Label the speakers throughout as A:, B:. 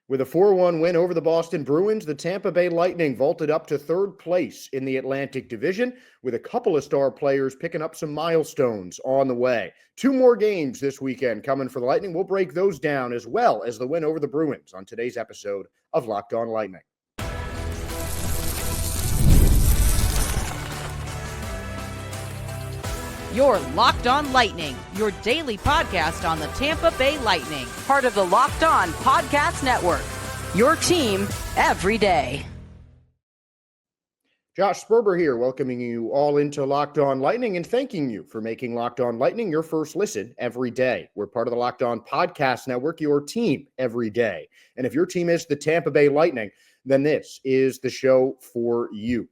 A: With a 4-1 win over the Boston Bruins, the Tampa Bay Lightning vaulted up to third place in the Atlantic Division, with a couple of star players picking up some milestones on the way. 2 more games this weekend coming for the Lightning. We'll break those down as well as the win over the Bruins on today's episode of Locked On Lightning.
B: You're Locked On Lightning, your daily podcast on the Tampa Bay Lightning, part of the Locked On Podcast Network, your team every day.
A: Josh Sperber here, welcoming you all into Locked On Lightning and thanking you for making Locked On Lightning your first listen every day. We're part of the Locked On Podcast Network, your team every day. And if your team is the Tampa Bay Lightning, then this is the show for you.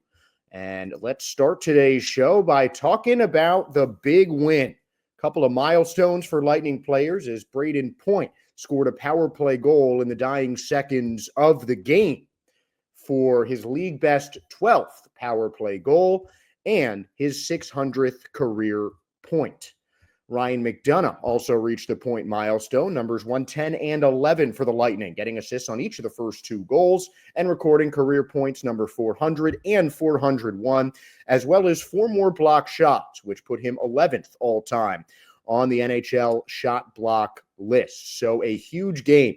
A: And let's start today's show by talking about the big win. A couple of milestones for Lightning players as Brayden Point scored a power play goal in the dying seconds of the game for his league best 12th power play goal and his 600th career point. Ryan McDonagh also reached the point milestone, numbers 110 and 11 for the Lightning, getting assists on each of the first 2 goals and recording career points number 400 and 401, as well as 4 more block shots, which put him 11th all-time on the NHL shot block list. So a huge game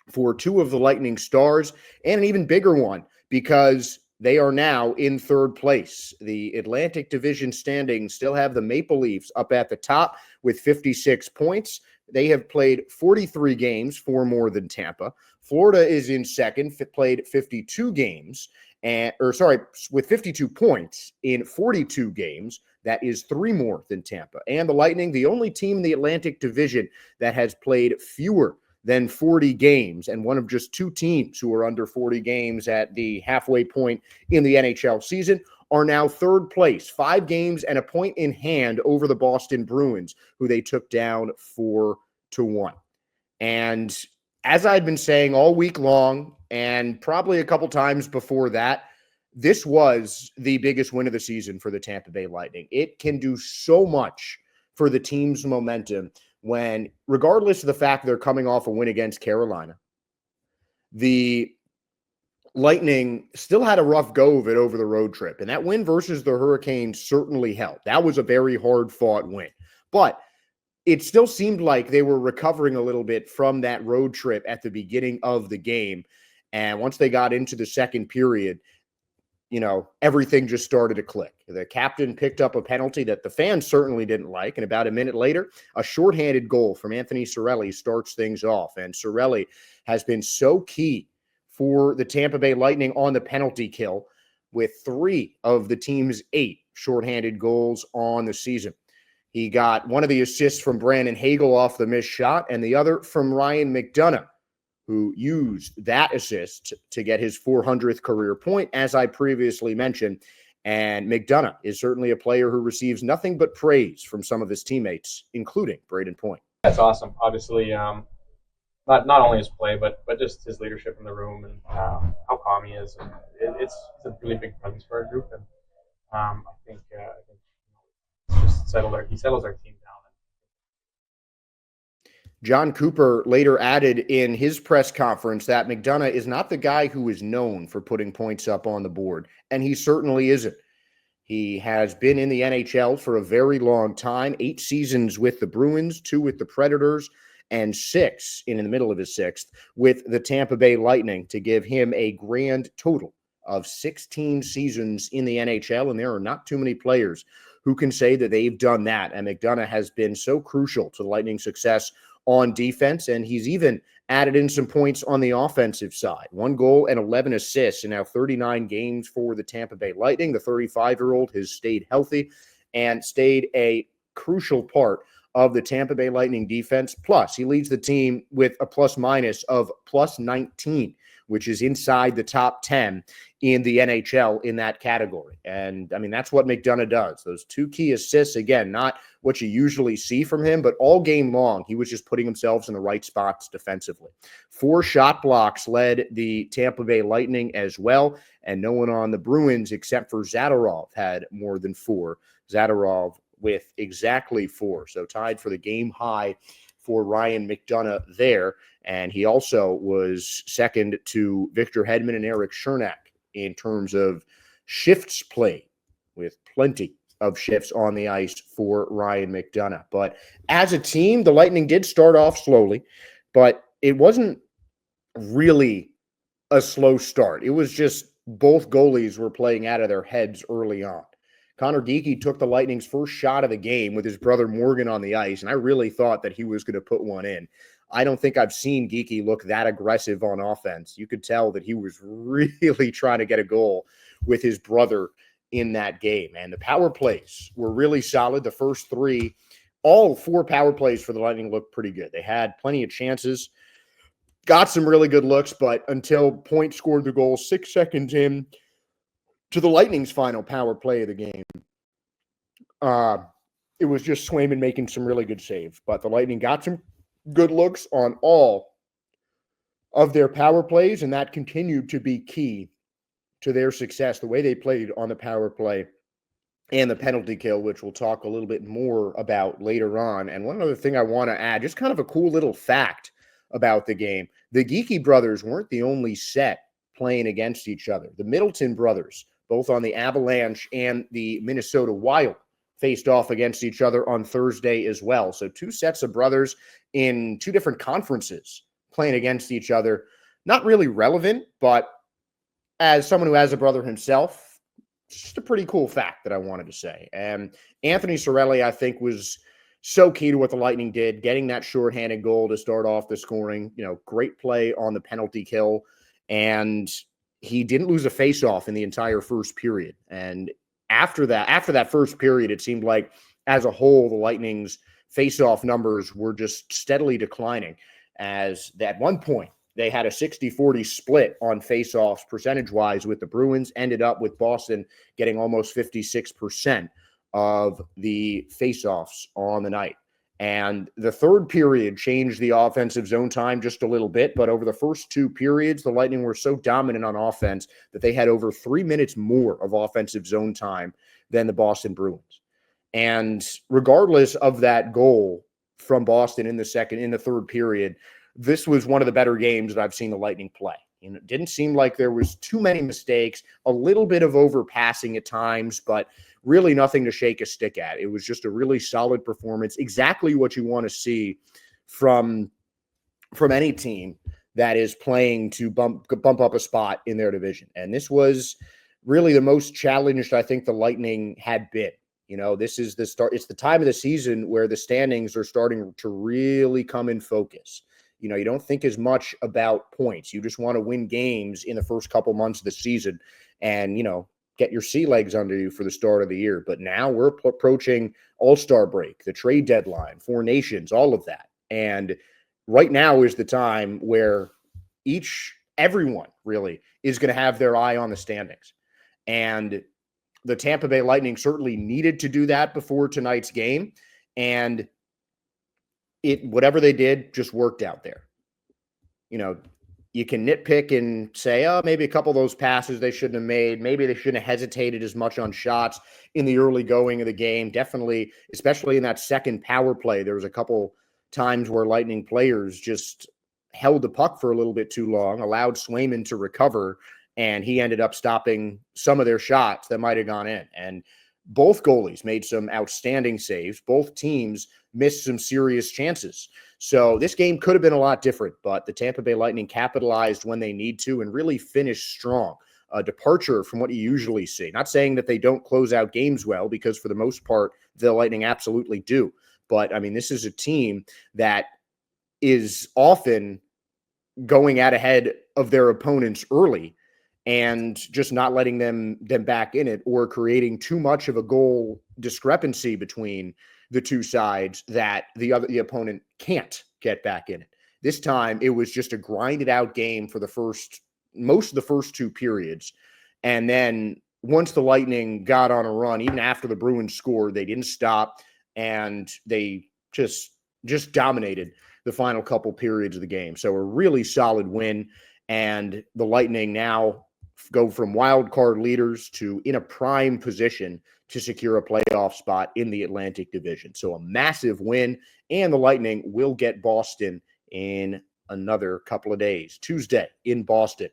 A: for 2 of the Lightning stars, and an even bigger one because they are now in third place. The Atlantic Division standings still have the Maple Leafs up at the top with 56 points. They have played 43 games, 4 more than Tampa. Florida is in second, played 52 games, with 52 points in 42 games. That is 3 more than Tampa. And the Lightning, the only team in the Atlantic Division that has played fewer than 40 games, and one of just 2 teams who are under 40 games at the halfway point in the NHL season, are now third place, 5 games and a point in hand over the Boston Bruins, who they took down 4-1. And as I'd been saying all week long, and probably a couple times before that, this was the biggest win of the season for the Tampa Bay Lightning. It can do so much for the team's momentum when, regardless of the fact they're coming off a win against Carolina, the Lightning still had a rough go of it over the road trip. And that win versus the Hurricanes certainly helped. That was a very hard-fought win. But it still seemed like they were recovering a little bit from that road trip at the beginning of the game. And once they got into the second period, everything just started to click. The captain picked up a penalty that the fans certainly didn't like, and about a minute later, a shorthanded goal from Anthony Cirelli starts things off. And Cirelli has been so key for the Tampa Bay Lightning on the penalty kill, with 3 of the team's 8 shorthanded goals on the season. He got one of the assists from Brandon Hagel off the missed shot, and the other from Ryan McDonagh, who used that assist to get his 400th career point, as I previously mentioned. And McDonagh is certainly a player who receives nothing but praise from some of his teammates, including Brayden Point.
C: That's awesome. Obviously, not only his play, but just his leadership in the room and how calm he is. And it's a really big presence for our group. And I think he settles our team down.
A: John Cooper later added in his press conference that McDonagh is not the guy who is known for putting points up on the board, and he certainly isn't. He has been in the NHL for a very long time, 8 seasons with the Bruins, 2 with the Predators, and 6 in the middle of his 6th with the Tampa Bay Lightning, to give him a grand total of 16 seasons in the NHL, and there are not too many players who can say that they've done that. And McDonagh has been so crucial to the Lightning's success on defense, and he's even added in some points on the offensive side. 1 goal and 11 assists in now 39 games for the Tampa Bay Lightning. The 35-year-old has stayed healthy and stayed a crucial part of the Tampa Bay Lightning defense. Plus, he leads the team with a plus-minus of plus 19, which is inside the top 10 in the NHL in that category. And, I mean, that's what McDonagh does. Those 2 key assists, again, not what you usually see from him, but all game long, he was just putting himself in the right spots defensively. 4 shot blocks led the Tampa Bay Lightning as well, and no one on the Bruins except for Zadorov had more than 4. Zadorov with exactly 4, so tied for the game high for Ryan McDonagh there. And he also was second to Victor Hedman and Eric Chernak in terms of shifts played, with plenty of shifts on the ice for Ryan McDonagh. But as a team, the Lightning did start off slowly, but it wasn't really a slow start. It was just both goalies were playing out of their heads early on. Connor Geekie took the Lightning's first shot of the game with his brother Morgan on the ice, and I really thought that he was going to put one in. I don't think I've seen Geekie look that aggressive on offense. You could tell that he was really trying to get a goal with his brother in that game. And the power plays were really solid. The first three, all four power plays for the Lightning looked pretty good. They had plenty of chances, got some really good looks, but until Point scored the goal 6 seconds in to the Lightning's final power play of the game, it was just Swayman making some really good saves. But the Lightning got some good looks on all of their power plays, and that continued to be key to their success, the way they played on the power play and the penalty kill, which we'll talk a little bit more about later on. And one other thing I want to add, just kind of a cool little fact about the game. The Geekie brothers weren't the only set playing against each other. The Middleton brothers, both on the Avalanche and the Minnesota Wild, faced off against each other on Thursday as well. So two sets of brothers in two different conferences playing against each other. Not really relevant, but as someone who has a brother himself, just a pretty cool fact that I wanted to say. And Anthony Cirelli, I think, was so key to what the Lightning did, getting that shorthanded goal to start off the scoring. Great play on the penalty kill. And he didn't lose a faceoff in the entire first period. And after that first period, it seemed like as a whole, the Lightning's faceoff numbers were just steadily declining, as at one point they had a 60-40 split on faceoffs percentage-wise with the Bruins, ended up with Boston getting almost 56% of the faceoffs on the night. And the third period changed the offensive zone time just a little bit, but over the first two periods, the Lightning were so dominant on offense that they had over 3 minutes more of offensive zone time than the Boston Bruins. And regardless of that goal from Boston in the third period, this was one of the better games that I've seen the Lightning play. It didn't seem like there was too many mistakes, a little bit of overpassing at times, but really nothing to shake a stick at. It was just a really solid performance, exactly what you want to see from any team that is playing to bump up a spot in their division. And this was really the most challenged I think the Lightning had been. This is the start. It's the time of the season where the standings are starting to really come in focus. You don't think as much about points. You just want to win games in the first couple months of the season and, get your sea legs under you for the start of the year. But now we're approaching All-Star break, the trade deadline, Four Nations, all of that. And right now is the time where everyone really is going to have their eye on the standings. And the Tampa Bay Lightning certainly needed to do that before tonight's game. And whatever they did just worked out there. You can nitpick and say, maybe a couple of those passes they shouldn't have made. Maybe they shouldn't have hesitated as much on shots in the early going of the game. Definitely, especially in that second power play, there was a couple times where Lightning players just held the puck for a little bit too long, allowed Swayman to recover, and he ended up stopping some of their shots that might have gone in. And both goalies made some outstanding saves. Both teams missed some serious chances. So this game could have been a lot different, but the Tampa Bay Lightning capitalized when they need to and really finished strong. A departure from what you usually see. Not saying that they don't close out games well, because for the most part, the Lightning absolutely do. But, this is a team that is often going out ahead of their opponents early and just not letting them back in it, or creating too much of a goal discrepancy between the two sides that the opponent can't get back in it. This time, it was just a grinded out game for most of the first two periods. And then once the Lightning got on a run, even after the Bruins scored, they didn't stop, and they just dominated the final couple periods of the game. So a really solid win, and the Lightning now go from wild card leaders to in a prime position to secure a playoff spot in the Atlantic Division. So a massive win, and the Lightning will get Boston in another couple of days. Tuesday in Boston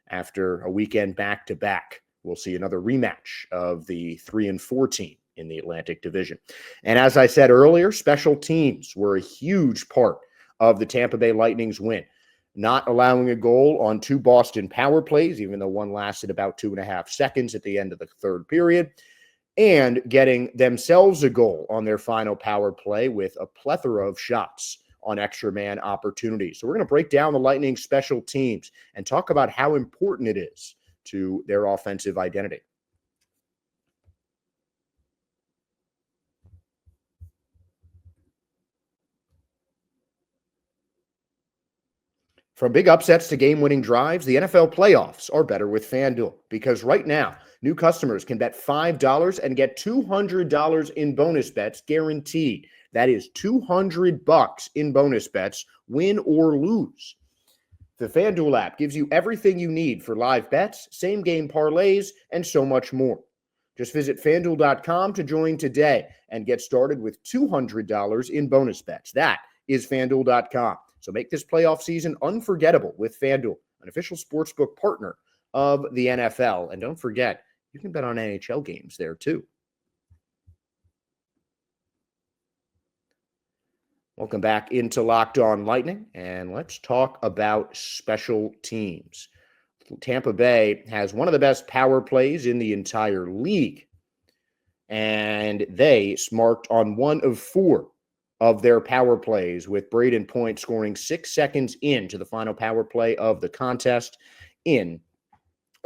A: after a weekend back-to-back. We'll see another rematch of the 3-4 team in the Atlantic Division. And as I said earlier, special teams were a huge part of the Tampa Bay Lightning's win. Not allowing a goal on 2 Boston power plays, even though one lasted about 2.5 seconds at the end of the third period, and getting themselves a goal on their final power play with a plethora of shots on extra man opportunities. So we're going to break down the Lightning special teams and talk about how important it is to their offensive identity. From big upsets to game-winning drives, the NFL playoffs are better with FanDuel, because right now, new customers can bet $5 and get $200 in bonus bets guaranteed. That is $200 in bonus bets, win or lose. The FanDuel app gives you everything you need for live bets, same-game parlays, and so much more. Just visit FanDuel.com to join today and get started with $200 in bonus bets. That is FanDuel.com. So make this playoff season unforgettable with FanDuel, an official sportsbook partner of the NFL. And don't forget, you can bet on NHL games there too. Welcome back into Locked On Lightning, and let's talk about special teams. Tampa Bay has one of the best power plays in the entire league, and they marked on 1 of 4 of their power plays, with Brayden Point scoring 6 seconds into the final power play of the contest in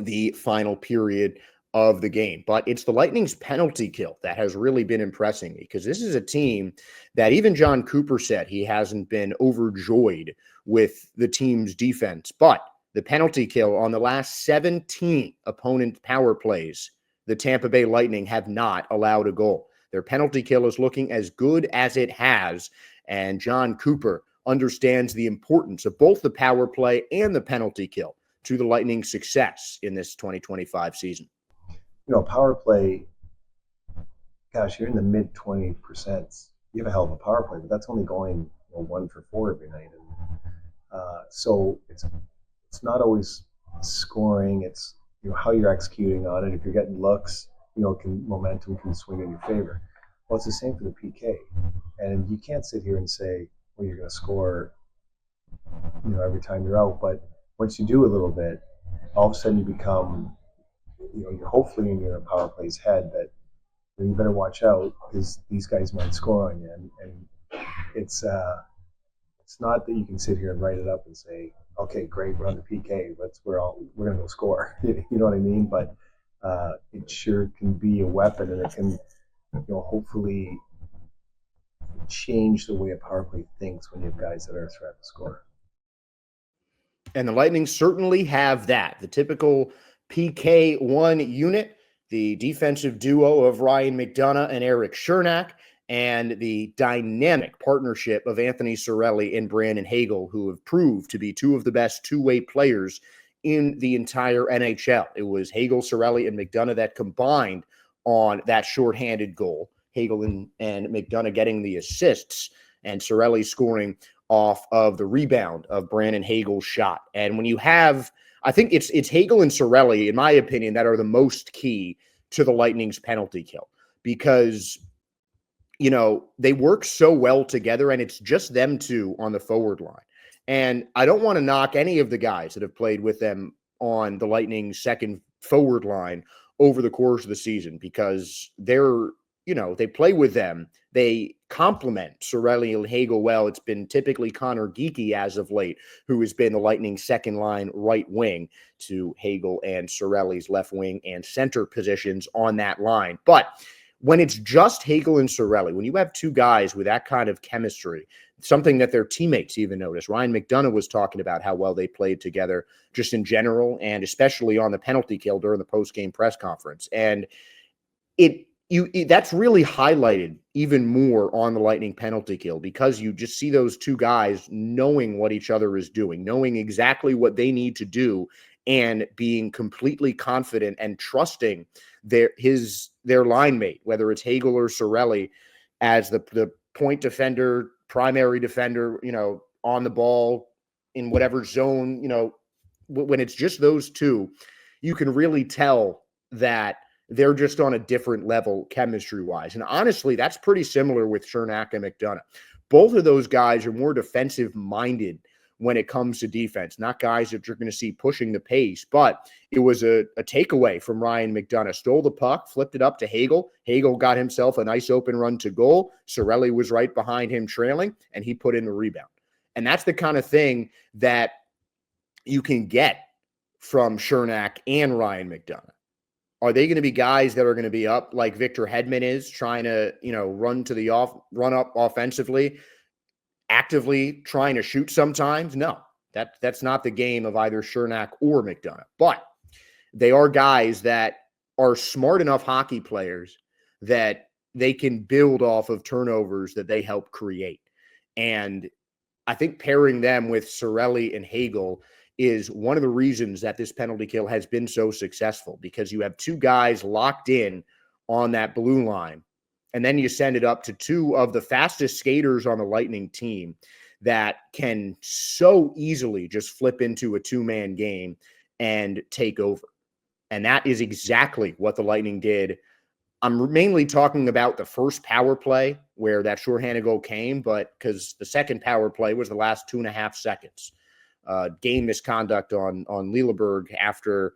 A: the final period of the game. But it's the Lightning's penalty kill that has really been impressing me, because this is a team that even John Cooper said he hasn't been overjoyed with the team's defense. But the penalty kill on the last 17 opponent power plays, the Tampa Bay Lightning have not allowed a goal. Their penalty kill is looking as good as it has, and John Cooper understands the importance of both the power play and the penalty kill to the Lightning's success in this 2025 season.
D: You know, power play, gosh, you're in the mid 20%. You have a hell of a power play, but that's only going 1 for 4 every night. And so it's not always scoring. It's how you're executing on it. If you're getting looks, momentum can swing in your favor. Well, it's the same for the PK. And you can't sit here and say, well, you're going to score, every time you're out. But once you do a little bit, all of a sudden you become, you're hopefully in your power play's head that you better watch out, because these guys might score on you. And it's not that you can sit here and write it up and say, okay, great, we're on the PK. We're going to go score. You know what I mean? But it sure can be a weapon, and it can, hopefully change the way a power play thinks when you have guys that are a threat to score.
A: And the Lightning certainly have that. The typical PK1 unit, the defensive duo of Ryan McDonagh and Eric Chernak, and the dynamic partnership of Anthony Cirelli and Brandon Hagel, who have proved to be 2 of the best two-way players in the entire NHL. It was Hagel, Cirelli, and McDonagh that combined on that shorthanded goal. Hagel and McDonagh getting the assists, and Cirelli scoring off of the rebound of Brandon Hagel's shot. And when you have, I think it's Hagel and Cirelli, in my opinion, that are the most key to the Lightning's penalty kill, because they work so well together, and it's just them two on the forward line. And I don't want to knock any of the guys that have played with them on the Lightning's second forward line over the course of the season, because they're, they play with them. They complement Cirelli and Hagel well. It's been typically Connor Geekie as of late, who has been the Lightning's second line right wing to Hagel and Cirelli's left wing and center positions on that line. But when it's just Hagel and Cirelli, when you have 2 guys with that kind of chemistry, something that their teammates even noticed. Ryan McDonagh was talking about how well they played together just in general, and especially on the penalty kill during the post-game press conference. And that's really highlighted even more on the Lightning penalty kill, because you just see those 2 guys knowing what each other is doing, knowing exactly what they need to do and being completely confident and trusting their line mate, whether it's Hagel or Cirelli, as the point defender, primary defender, on the ball in whatever zone, when it's just those two, you can really tell that they're just on a different level chemistry-wise. And honestly, that's pretty similar with Cernak and McDonagh. Both of those guys are more defensive-minded when it comes to defense, not guys that you're going to see pushing the pace. But it was a takeaway from Ryan McDonagh. Stole the puck, flipped it up to Hagel. Hagel got himself a nice open run to goal. Cirelli was right behind him trailing, and he put in the rebound. And that's the kind of thing that you can get from Cernak and Ryan McDonagh. Are they going to be guys that are going to be up like Victor Hedman is, trying to, run up offensively, actively trying to shoot sometimes? No, that's not the game of either Cernak or McDonagh. But they are guys that are smart enough hockey players that they can build off of turnovers that they help create. And I think pairing them with Cirelli and Hagel is one of the reasons that this penalty kill has been so successful, because you have two guys locked in on that blue line, and then you send it up to two of the fastest skaters on the Lightning team that can so easily just flip into a two-man game and take over. And that is exactly what the Lightning did. I'm mainly talking about the first power play where that shorthanded goal came, but because the second power play was the last 2.5 seconds. Game misconduct on Lilleberg after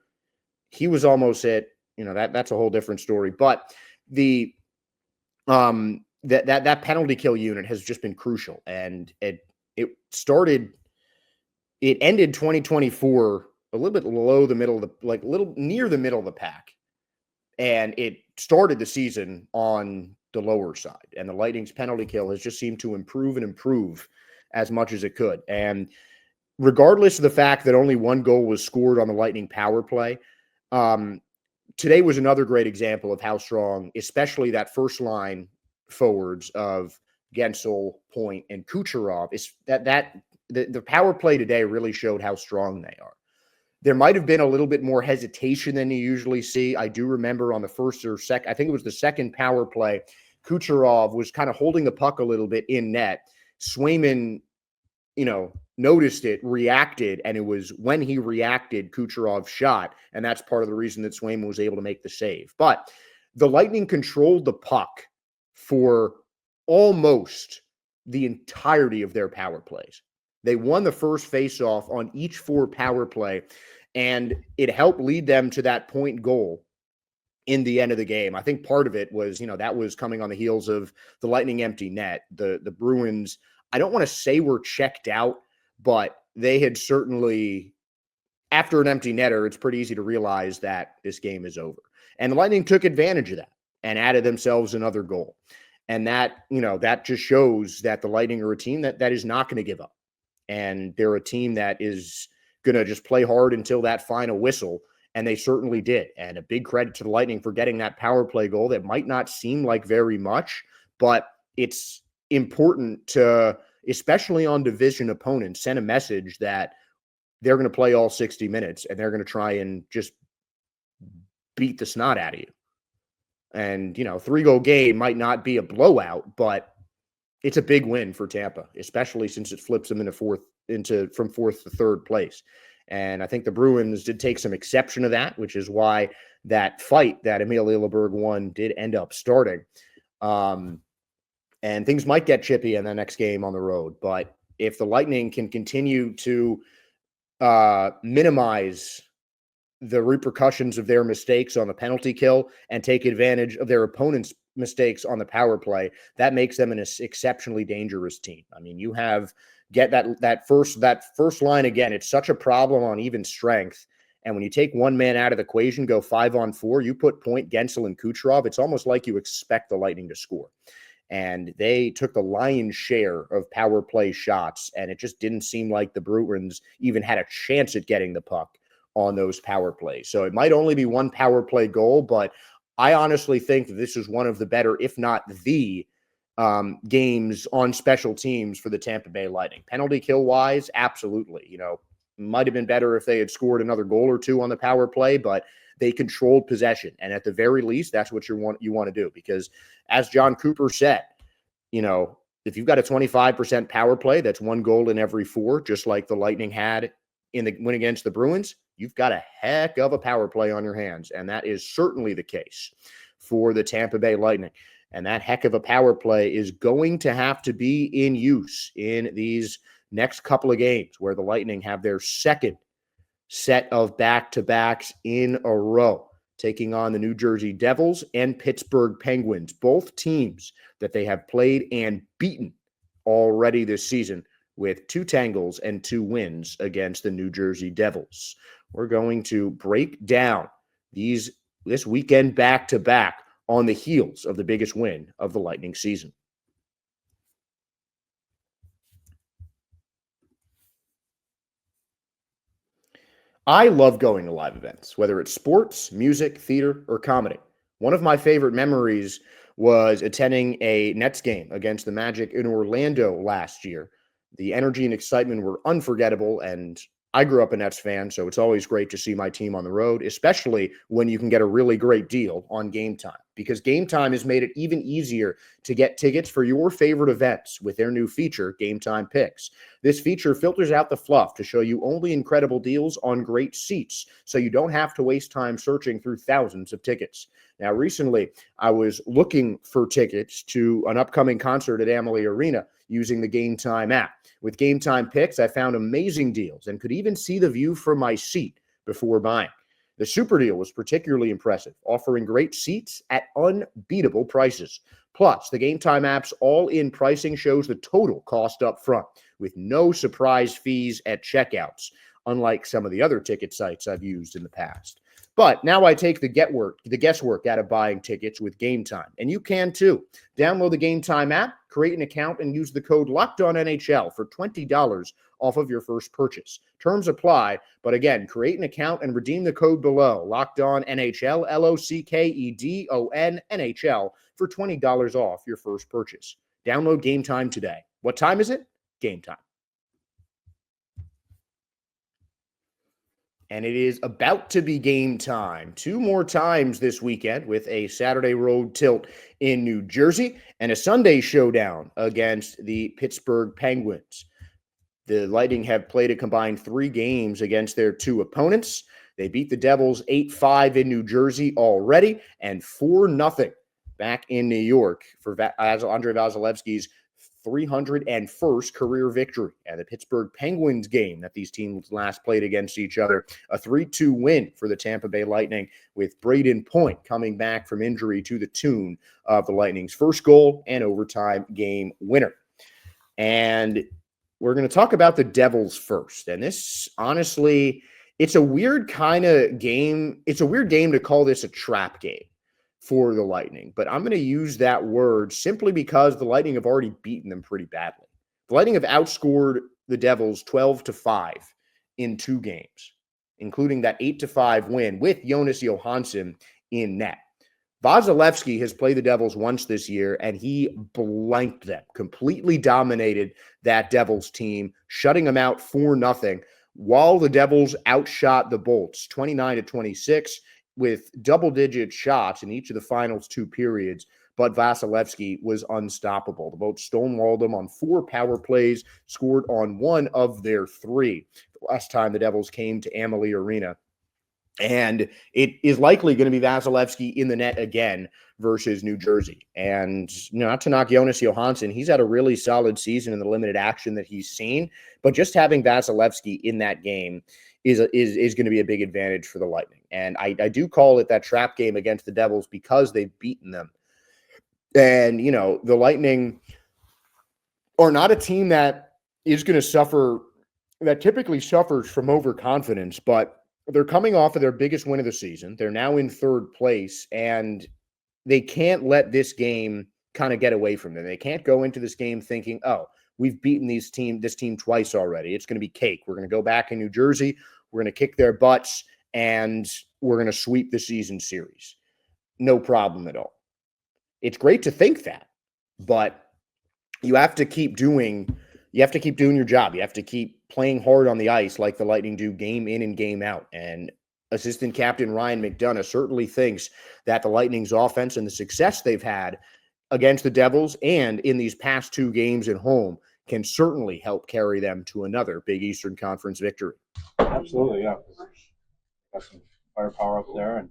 A: he was almost hit. That's a whole different story. But the that penalty kill unit has just been crucial, and it ended 2024 a little bit below the middle of a little near the middle of the pack, and it started the season on the lower side. And the Lightning's penalty kill has just seemed to improve as much as it could. And regardless of the fact that only one goal was scored on the Lightning power play, today was another great example of how strong, especially that first line forwards of Gensel, Point, and Kucherov, is the power play today really showed how strong they are. There might have been a little bit more hesitation than you usually see. I do remember on the first or second, I think it was the second power play, Kucherov was kind of holding the puck a little bit in net. Swayman, noticed it, reacted, and it was when he reacted, Kucherov shot, and that's part of the reason that Swayman was able to make the save. But the Lightning controlled the puck for almost the entirety of their power plays. They won the first faceoff on each 4 power play, and it helped lead them to that point goal in the end of the game. I think part of it was, that was coming on the heels of the Lightning empty net. The Bruins, I don't want to say were checked out, but they had certainly, after an empty netter, it's pretty easy to realize that this game is over. And the Lightning took advantage of that and added themselves another goal. And that, that just shows that the Lightning are a team that is not going to give up. And they're a team that is going to just play hard until that final whistle. And they certainly did. And a big credit to the Lightning for getting that power play goal that might not seem like very much, but it's important to, especially on division opponents, send a message that they're going to play all 60 minutes and they're going to try and just beat the snot out of you. And, 3-goal game might not be a blowout, but it's a big win for Tampa, especially since it flips them from fourth to third place. And I think the Bruins did take some exception to that, which is why that fight that Emil Lilleberg won did end up starting. And things might get chippy in the next game on the road. But if the Lightning can continue to minimize the repercussions of their mistakes on the penalty kill and take advantage of their opponent's mistakes on the power play, that makes them an exceptionally dangerous team. I mean, get that first line again. It's such a problem on even strength. And when you take one man out of the equation, go 5-on-4, you put Point, Gensel, and Kucherov, it's almost like you expect the Lightning to score. And they took the lion's share of power play shots, and it just didn't seem like the Bruins even had a chance at getting the puck on those power plays. So it might only be one power play goal, but I honestly think that this is one of the better, if not the games on special teams for the Tampa Bay Lightning. Penalty kill wise, absolutely. Might have been better if they had scored another goal or two on the power play, but they controlled possession. And at the very least, that's what you want to do. Because as John Cooper said, if you've got a 25% power play, that's 1 goal in every 4, just like the Lightning had in the win against the Bruins, you've got a heck of a power play on your hands. And that is certainly the case for the Tampa Bay Lightning. And that heck of a power play is going to have to be in use in these next couple of games where the Lightning have their second set of back-to-backs in a row, taking on the New Jersey Devils and Pittsburgh Penguins, both teams that they have played and beaten already this season with 2 tangles and 2 wins against the New Jersey Devils. We're going to break down this weekend back-to-back on the heels of the biggest win of the Lightning season. I love going to live events, whether it's sports, music, theater, or comedy. One of my favorite memories was attending a Nets game against the Magic in Orlando last year. The energy and excitement were unforgettable, and I grew up a Nets fan, so it's always great to see my team on the road, especially when you can get a really great deal on Game Time, because Game Time has made it even easier to get tickets for your favorite events with their new feature, Game Time Picks. This feature filters out the fluff to show you only incredible deals on great seats, so you don't have to waste time searching through thousands of tickets. Now, recently, I was looking for tickets to an upcoming concert at Amalie Arena using the Game Time app. With Game Time Picks, I found amazing deals and could even see the view from my seat before buying. The super deal was particularly impressive, offering great seats at unbeatable prices. Plus, the Game Time app's all-in pricing shows the total cost up front, with no surprise fees at checkouts, unlike some of the other ticket sites I've used in the past. But now I take the guesswork out of buying tickets with Game Time, and you can too. Download the Game Time app, create an account, and use the code LOCKEDONNHL for $20 off of your first purchase. Terms apply, but again, create an account and redeem the code below, LOCKEDONNHL, LOCKEDON for $20 off your first purchase. Download Game Time today. What time is it? Game Time. And it is about to be game time 2 more times this weekend, with a Saturday road tilt in New Jersey and a Sunday showdown against the Pittsburgh Penguins. The Lightning have played a combined 3 games against their 2 opponents. They beat the Devils 8-5 in New Jersey already and 4-0 back in New York for Andrei Vasilevsky's 301st career victory. And the Pittsburgh Penguins game that these teams last played against each other, a 3-2 win for the Tampa Bay Lightning, with Brayden Point coming back from injury to the tune of the Lightning's first goal and overtime game winner. And we're going to talk about the Devils first. And this, honestly, it's a weird kind of game. It's a weird game to call this a trap game for the Lightning, but I'm going to use that word simply because the Lightning have already beaten them pretty badly. The Lightning have outscored the Devils 12-5 in 2 games, including that 8-5 win with Jonas Johansson in net. Vasilevsky has played the Devils once this year, and he blanked them, completely dominated that Devils team, shutting them out 4-0, while the Devils outshot the Bolts 29-26, with double-digit shots in each of the finals 2 periods, but Vasilevsky was unstoppable. The Bolts stonewalled them on 4 power plays, scored on 1 of their 3 the last time the Devils came to Amalie Arena. And it is likely going to be Vasilevsky in the net again versus New Jersey. And not to knock Jonas Johansson, he's had a really solid season in the limited action that he's seen, but just having Vasilevsky in that game is going to be a big advantage for the Lightning. And I do call it that trap game against the Devils because they've beaten them. And, the Lightning are not a team that is going to suffer, that typically suffers from overconfidence, but they're coming off of their biggest win of the season. They're now in 3rd place, and they can't let this game kind of get away from them. They can't go into this game thinking, oh, we've beaten this team twice already. It's going to be cake. We're going to go back in New Jersey. We're going to kick their butts, and we're going to sweep the season series. No problem at all. It's great to think that, but you have to keep doing your job. You have to keep playing hard on the ice like the Lightning do game in and game out. And assistant captain Ryan McDonagh certainly thinks that the Lightning's offense and the success they've had against the Devils and in these past 2 games at home can certainly help carry them to another Big Eastern Conference victory.
E: Absolutely, yeah. Got some firepower up there, and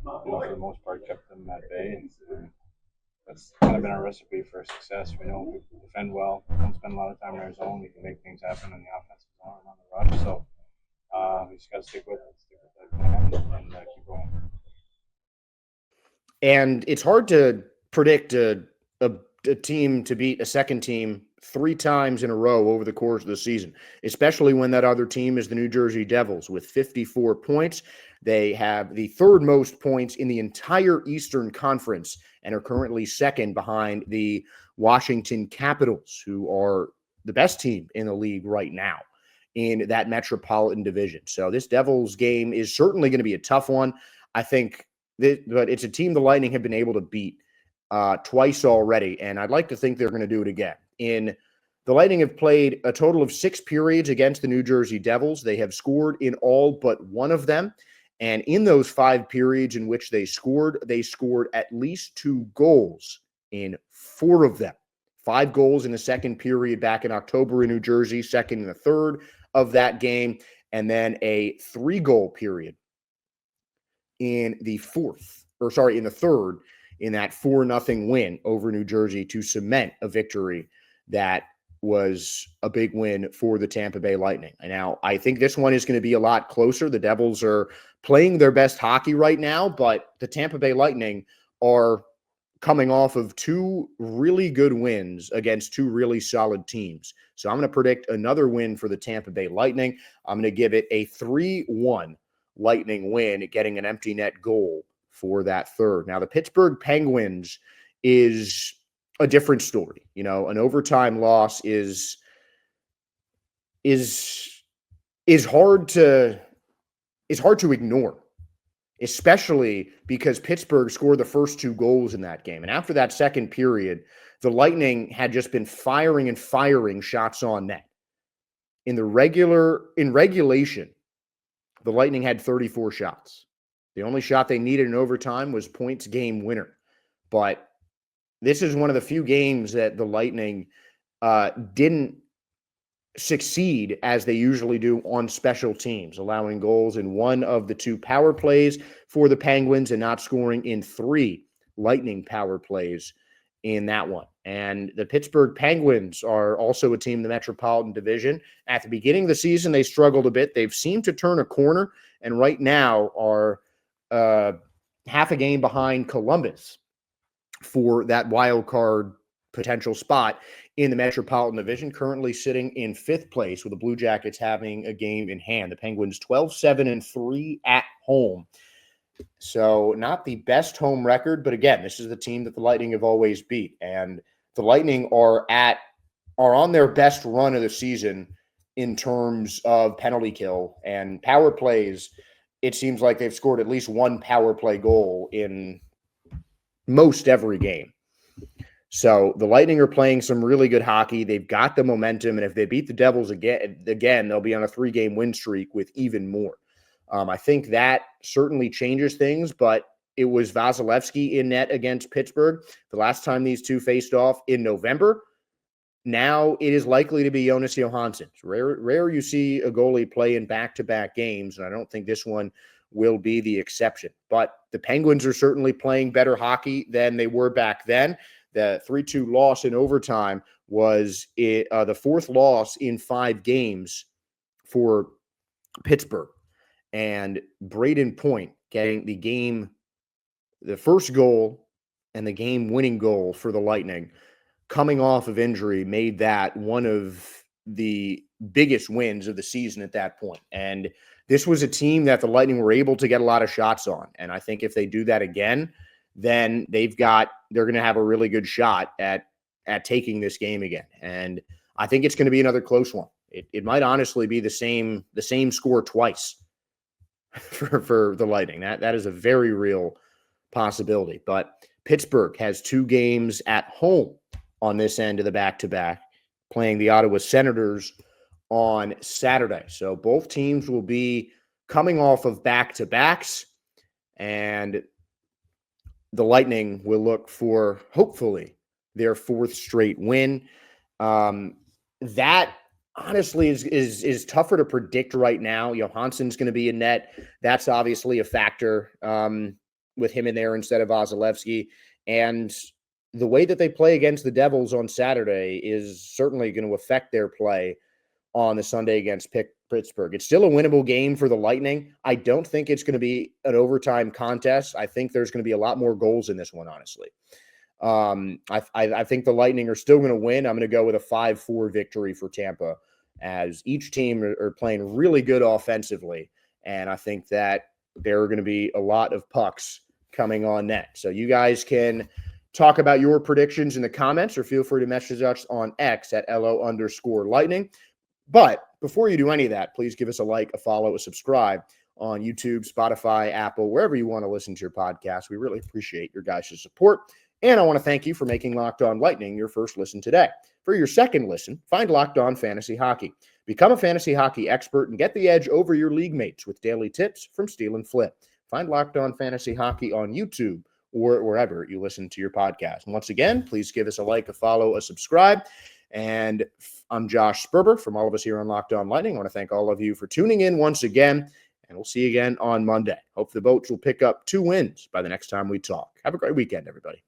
E: for the most part, kept them at bay, and that's kind of been our recipe for success. We know we defend well, don't spend a lot of time in our zone. We can make things happen in the offensive zone and on the rush. So we just got to stick with that plan and keep going.
A: And it's hard to predict a team to beat a second team 3 times in a row over the course of the season, especially when that other team is the New Jersey Devils with 54 points. They have the 3rd most points in the entire Eastern Conference and are currently 2nd behind the Washington Capitals, who are the best team in the league right now in that Metropolitan Division. So this Devils game is certainly going to be a tough one. I think but it's a team the Lightning have been able to beat twice already, and I'd like to think they're going to do it again. The Lightning have played a total of 6 periods against the New Jersey Devils. They have scored in all but one of them, and in those 5 periods in which they scored at least 2 goals in 4 of them. 5 goals in the second period back in October in New Jersey, second and the third of that game, and then a 3-goal period in the third in that 4-0 win over New Jersey to cement a victory that was a big win for the Tampa Bay Lightning. And now I think this one is going to be a lot closer. The Devils are playing their best hockey right now, but the Tampa Bay Lightning are coming off of 2 really good wins against 2 really solid teams. So I'm going to predict another win for the Tampa Bay Lightning. I'm going to give it a 3-1 Lightning win, getting an empty net goal for that third. Now, the Pittsburgh Penguins is a different story. You know, an overtime loss is hard to ignore, especially because Pittsburgh scored the first 2 goals in that game. And after that second period, the Lightning had just been firing shots on net. In regulation, the Lightning had 34 shots. The only shot they needed in overtime was Point's game winner. But this is one of the few games that the Lightning didn't succeed as they usually do on special teams, allowing goals in 1 of the 2 power plays for the Penguins and not scoring in 3 Lightning power plays in that one. And the Pittsburgh Penguins are also a team in the Metropolitan Division. At the beginning of the season, they struggled a bit. They've seemed to turn a corner, and right now are half a game behind Columbus for that wild card potential spot in the Metropolitan Division, currently sitting in 5th place with the Blue Jackets having a game in hand. The Penguins 12-7-3 at home. So not the best home record, but again, this is the team that the Lightning have always beat. And the Lightning are on their best run of the season in terms of penalty kill and power plays. It seems like they've scored at least 1 power play goal in most every game. So the Lightning are playing some really good hockey. They've got the momentum, and if they beat the Devils again, they'll be on a 3-game win streak with even more. I think that certainly changes things, but it was Vasilevsky in net against Pittsburgh the last time these two faced off in November. Now it is likely to be Jonas Johansson. It's rare you see a goalie play in back-to-back games, and I don't think this one will be the exception. But the Penguins are certainly playing better hockey than they were back then. The 3-2 loss in overtime was the 4th loss in 5 games for Pittsburgh. And Brayden Point getting the first goal and the game-winning goal for the Lightning coming off of injury made that one of the biggest wins of the season at that point. And this was a team that the Lightning were able to get a lot of shots on. And I think if they do that again, then they're going to have a really good shot at taking this game again. And I think it's going to be another close one. It might honestly be the same score twice for the Lightning. That is a very real possibility. But Pittsburgh has 2 games at home on this end of the back-to-back, playing the Ottawa Senators on Saturday. So both teams will be coming off of back-to-backs, and the Lightning will look for, hopefully, their fourth straight win. That honestly is tougher to predict right now. Johansson's going to be in net. That's obviously a factor with him in there instead of Vasilevsky. And the way that they play against the Devils on Saturday is certainly going to affect their play on the Sunday against Pittsburgh. It's still a winnable game for the Lightning. I don't think it's going to be an overtime contest. I think there's going to be a lot more goals in this one, honestly. I think the Lightning are still going to win. I'm going to go with a 5-4 victory for Tampa, as each team are playing really good offensively. And I think that there are going to be a lot of pucks coming on net. So you guys can talk about your predictions in the comments, or feel free to message us on X at LO_Lightning. But before you do any of that, please give us a like, a follow, a subscribe on YouTube, Spotify, Apple, wherever you want to listen to your podcast. We really appreciate your guys' support. And I want to thank you for making Locked On Lightning your first listen today. For your second listen, find Locked On Fantasy Hockey. Become a fantasy hockey expert and get the edge over your league mates with daily tips from Steele and Flip. Find Locked On Fantasy Hockey on YouTube or wherever you listen to your podcast. And once again, please give us a like, a follow, a subscribe. And I'm Josh Sperber from all of us here on Locked On Lightning. I want to thank all of you for tuning in once again, and we'll see you again on Monday. Hope the Boats will pick up 2 wins by the next time we talk. Have a great weekend, everybody.